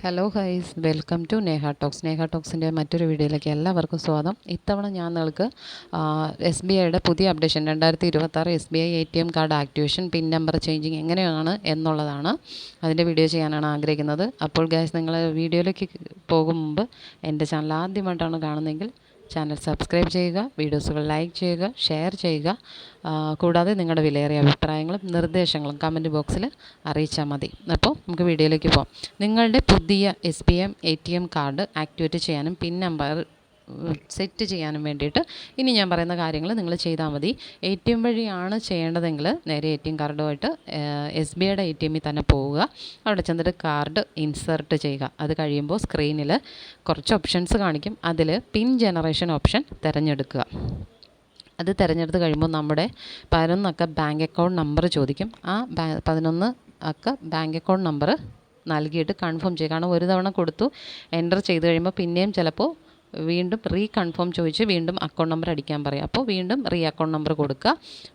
Hello guys, welcome to Neha Talks. Neha ടോക്സിൻ്റെ മറ്റൊരു വീഡിയോയിലേക്ക് എല്ലാവർക്കും സ്വാഗതം. ഇത്തവണ ഞാൻ നിങ്ങൾക്ക് SBIയുടെ പുതിയ updation 2026 SBI ATM card activation pin number changing എങ്ങനെയാണ് എന്നുള്ളതാണ് അതിൻ്റെ വീഡിയോ ചെയ്യാനാണ് ആഗ്രഹിക്കുന്നത്. അപ്പോൾ ഗൈസ്, നിങ്ങൾ വീഡിയോയിലേക്ക് പോകും മുമ്പ് എൻ്റെ ചാനൽ ആദ്യമായിട്ടാണ് കാണുന്നതെങ്കിൽ ചാനൽ സബ്സ്ക്രൈബ് ചെയ്യുക, വീഡിയോസുകൾ ലൈക്ക് ചെയ്യുക, ഷെയർ ചെയ്യുക. കൂടാതെ നിങ്ങളുടെ വിലയേറിയ അഭിപ്രായങ്ങളും നിർദ്ദേശങ്ങളും കമൻറ്റ് ബോക്സിൽ അറിയിച്ചാൽ മതി. അപ്പോൾ നമുക്ക് വീഡിയോയിലേക്ക് പോകാം. നിങ്ങളുടെ പുതിയ SBI ATM കാർഡ് ആക്ടിവേറ്റ് ചെയ്യാനും പിൻ നമ്പർ സെറ്റ് ചെയ്യാനും വേണ്ടിയിട്ട് ഇനി ഞാൻ പറയുന്ന കാര്യങ്ങൾ നിങ്ങൾ ചെയ്താൽ മതി. ATM വഴിയാണ് ചെയ്യേണ്ടതെങ്കിൽ നേരെ ATM കാർഡുമായിട്ട് SBIയുടെ ATMിൽ തന്നെ പോവുക. അവിടെ ചെന്നിട്ട് കാർഡ് ഇൻസേർട്ട് ചെയ്യുക. അത് കഴിയുമ്പോൾ സ്ക്രീനിൽ കുറച്ച് ഓപ്ഷൻസ് കാണിക്കും. അതിൽ പിൻ ജനറേഷൻ ഓപ്ഷൻ തിരഞ്ഞെടുക്കുക. അത് തിരഞ്ഞെടുത്ത് കഴിയുമ്പോൾ നമ്മുടെ 11 അക്ക ബാങ്ക് അക്കൗണ്ട് നമ്പർ ചോദിക്കും. ആ 11 അക്ക ബാങ്ക് അക്കൗണ്ട് നമ്പർ നൽകിയിട്ട് കൺഫേം ചെയ്യുക. കാരണം ഒരു തവണ കൊടുത്തു എൻ്റർ ചെയ്ത് കഴിയുമ്പോൾ പിന്നെയും ചിലപ്പോൾ വീണ്ടും കൺഫേം ചോദിച്ച് വീണ്ടും അക്കൗണ്ട് നമ്പർ അടിക്കാൻ പറയും. അപ്പോൾ വീണ്ടും അക്കൗണ്ട് നമ്പർ കൊടുക്കുക.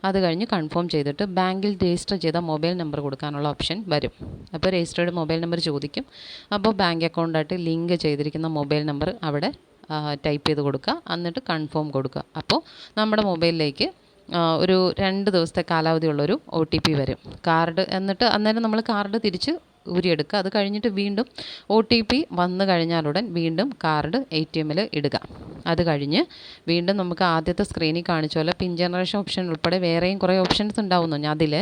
അത് കഴിഞ്ഞ് കൺഫേം ചെയ്തിട്ട് ബാങ്കിൽ രജിസ്റ്റർ ചെയ്ത മൊബൈൽ നമ്പർ കൊടുക്കാനുള്ള ഓപ്ഷൻ വരും. അപ്പോൾ രജിസ്റ്റേർഡ് മൊബൈൽ നമ്പർ ചോദിക്കും. അപ്പോൾ ബാങ്ക് അക്കൗണ്ടായിട്ട് ലിങ്ക് ചെയ്തിരിക്കുന്ന മൊബൈൽ നമ്പർ അവിടെ ടൈപ്പ് ചെയ്ത് കൊടുക്കുക. എന്നിട്ട് കൺഫേം കൊടുക്കുക. അപ്പോൾ നമ്മുടെ മൊബൈലിലേക്ക് ഒരു 2 ദിവസത്തെ കാലാവധിയുള്ളൊരു OTP വരും കാർഡ്. എന്നിട്ട് അന്നേരം നമ്മൾ കാർഡ് തിരിച്ച് ഊരിയെടുക്കുക. അത് കഴിഞ്ഞിട്ട് വീണ്ടും OTP വന്നു കഴിഞ്ഞാലുടൻ വീണ്ടും കാർഡ് ATMിൽ ഇടുക. അത് കഴിഞ്ഞ് വീണ്ടും നമുക്ക് ആദ്യത്തെ സ്ക്രീനിൽ കാണിച്ച പോലെ പിൻ ജനറേഷൻ ഓപ്ഷൻ ഉൾപ്പെടെ വേറെയും കുറേ ഓപ്ഷൻസ് ഉണ്ടാവുന്നു. അതിൽ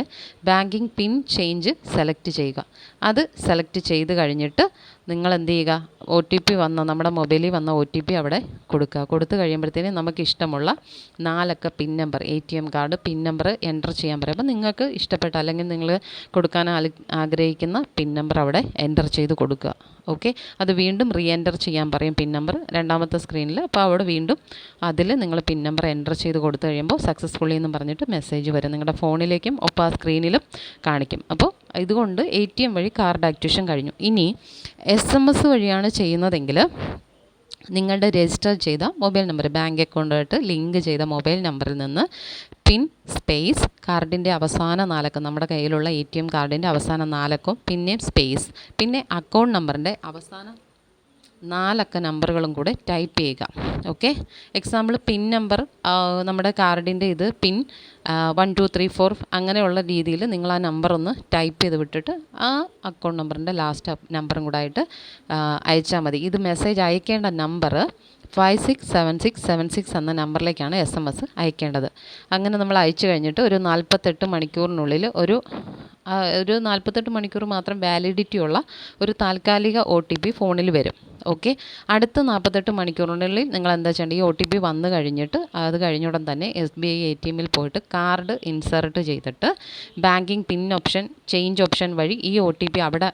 ബാങ്കിങ് പിൻ ചേഞ്ച് സെലക്ട് ചെയ്യുക. അത് സെലക്ട് ചെയ്ത് കഴിഞ്ഞിട്ട് നിങ്ങൾ എന്ത് ചെയ്യുക, OTP വന്ന നമ്മുടെ മൊബൈലിൽ വന്ന OTP അവിടെ കൊടുക്കുക. കൊടുത്തു കഴിയുമ്പോഴത്തേനും നമുക്ക് ഇഷ്ടമുള്ള 4 അക്ക pin number ATM card pin number enter ചെയ്യാൻ പറയും. അപ്പോൾ നിങ്ങൾക്ക് ഇഷ്ടപ്പെട്ട അല്ലെങ്കിൽ നിങ്ങൾ കൊടുക്കാൻ ആഗ്രഹിക്കുന്ന പിൻ നമ്പർ അവിടെ എൻ്റർ ചെയ്ത് കൊടുക്കുക. ഓക്കെ, അത് വീണ്ടും എൻ്റർ ചെയ്യാൻ പറയും പിൻ നമ്പർ രണ്ടാമത്തെ സ്ക്രീനിൽ. അപ്പോൾ അവിടെ വീണ്ടും അതിൽ നിങ്ങൾ പിൻ നമ്പർ എൻ്റർ ചെയ്ത് കൊടുത്തു കഴിയുമ്പോൾ സക്സസ്ഫുള്ളി എന്ന് പറഞ്ഞിട്ട് മെസ്സേജ് വരും. നിങ്ങളുടെ ഫോണിലേക്കും ഒപ്പം ആ സ്ക്രീനിലും കാണിക്കും. അപ്പോൾ ഇതുകൊണ്ട് ATM വഴി കാർഡ് ആക്ടിവേഷൻ കഴിഞ്ഞു. ഇനി SMS വഴിയാണ് ചെയ്യുന്നതെങ്കിൽ നിങ്ങളുടെ രജിസ്റ്റർ ചെയ്ത മൊബൈൽ നമ്പർ ബാങ്ക് അക്കൗണ്ടായിട്ട് ലിങ്ക് ചെയ്ത മൊബൈൽ നമ്പറിൽ നിന്ന് പിൻ സ്പേസ് കാർഡിൻ്റെ അവസാന 4 അക്കം നമ്മുടെ കയ്യിലുള്ള ATM കാർഡിൻ്റെ അവസാന 4 അക്കവും പിന്നെയും സ്പേസ് പിന്നെ അക്കൗണ്ട് നമ്പറിൻ്റെ അവസാന 4 അക്ക നമ്പറുകളും കൂടെ ടൈപ്പ് ചെയ്യുക. ഓക്കെ, എക്സാമ്പിൾ പിൻ നമ്പർ നമ്മുടെ കാർഡിൻ്റെ ഇത് പിൻ 1 2 3 4 അങ്ങനെയുള്ള രീതിയിൽ നിങ്ങൾ ആ നമ്പർ ഒന്ന് ടൈപ്പ് ചെയ്ത് വിട്ടിട്ട് ആ അക്കൗണ്ട് നമ്പറിൻ്റെ ലാസ്റ്റ് നമ്പറും കൂടെ ആയിട്ട് അയച്ചാൽ മതി. ഇത് മെസ്സേജ് അയക്കേണ്ട നമ്പർ 567676 എന്ന നമ്പറിലേക്കാണ് SMS അയക്കേണ്ടത്. അങ്ങനെ നമ്മൾ അയച്ചു കഴിഞ്ഞിട്ട് ഒരു 48 മണിക്കൂറിനുള്ളിൽ ഒരു 48 മണിക്കൂർ മാത്രം വാലിഡിറ്റി ഉള്ള ഒരു താൽക്കാലിക OTP ഫോണിൽ വരും. ഓക്കെ, അടുത്ത 48 മണിക്കൂറിനുള്ളിൽ നിങ്ങൾ എന്താ ചെയ്യേണ്ടത്, ഈ OTP വന്നു കഴിഞ്ഞിട്ട് അത് കഴിഞ്ഞുടൻ തന്നെ SBI ATMിൽ പോയിട്ട് കാർഡ് ഇൻസേർട്ട് ചെയ്തിട്ട് ബാങ്കിങ് പിൻ ഓപ്ഷൻ ചേഞ്ച് ഓപ്ഷൻ വഴി ഈ OTP അവിടെ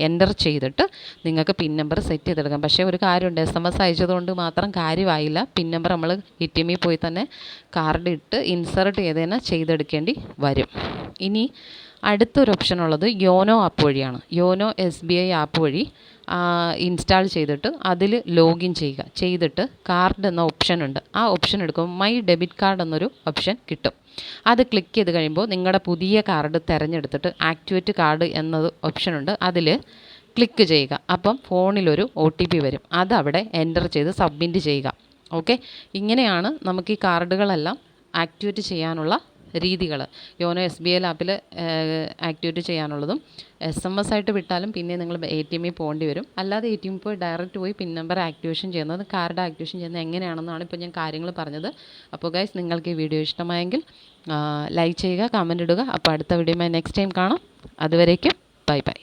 എൻ്റർ ചെയ്തിട്ട് നിങ്ങൾക്ക് പിൻ നമ്പർ സെറ്റ് ചെയ്തെടുക്കാം. പക്ഷേ ഒരു കാര്യമുണ്ട്, SMS അയച്ചതുകൊണ്ട് മാത്രം കാര്യമായില്ല. പിൻ നമ്പർ നമ്മൾ ATMിൽ പോയി തന്നെ കാർഡ് ഇട്ട് ഇൻസേർട്ട് ചെയ്ത് തന്നെ ചെയ്തെടുക്കേണ്ടി വരും. ഇനി അടുത്തൊരു ഓപ്ഷൻ ഉള്ളത് യോനോ ആപ്പ് വഴിയാണ്. യോനോ SBI ആപ്പ് വഴി ഇൻസ്റ്റാൾ ചെയ്തിട്ട് അതിൽ ലോഗിൻ ചെയ്തിട്ട് കാർഡ് എന്ന ഓപ്ഷൻ ഉണ്ട്. ആ ഓപ്ഷൻ എടുക്കുമ്പോൾ മൈ ഡെബിറ്റ് കാർഡ് എന്നൊരു ഓപ്ഷൻ കിട്ടും. അത് ക്ലിക്ക് ചെയ്ത് കഴിയുമ്പോൾ നിങ്ങളുടെ പുതിയ കാർഡ് തിരഞ്ഞെടുത്തിട്ട് ആക്ടിവേറ്റ് കാർഡ് എന്നത് ഓപ്ഷൻ ഉണ്ട്. അതിൽ ക്ലിക്ക് ചെയ്യുക. അപ്പം ഫോണിലൊരു OTP വരും. അതവിടെ എൻ്റർ ചെയ്ത് സബ്മിറ്റ് ചെയ്യുക. ഓക്കെ, ഇങ്ങനെയാണ് നമുക്ക് ഈ കാർഡുകളെല്ലാം ആക്ടിവേറ്റ് ചെയ്യാനുള്ള രീതികൾ. യോനോ SBI ആപ്പിൽ ആക്ടിവേറ്റ് ചെയ്യാനുള്ളതും SMS ആയിട്ട് വിട്ടാലും പിന്നെ നിങ്ങൾ ATMിൽ പോകേണ്ടി വരും. അല്ലാതെ ATMിൽ പോയി ഡയറക്റ്റ് പോയി പിൻ നമ്പർ ആക്ടിവേഷൻ ചെയ്യുന്നത് കാർഡ് ആക്ടിവേഷൻ ചെയ്യുന്നത് എങ്ങനെയാണെന്നാണ് ഇപ്പോൾ ഞാൻ കാര്യങ്ങൾ പറഞ്ഞത്. അപ്പോൾ ഗൈസ്, നിങ്ങൾക്ക് ഈ വീഡിയോ ഇഷ്ടമായെങ്കിൽ ലൈക്ക് ചെയ്യുക, കമൻറ്റ് ഇടുക. അപ്പോൾ അടുത്ത വീഡിയോയുമായി നെക്സ്റ്റ് ടൈം കാണാം. അതുവരേക്കും ബൈ ബൈ.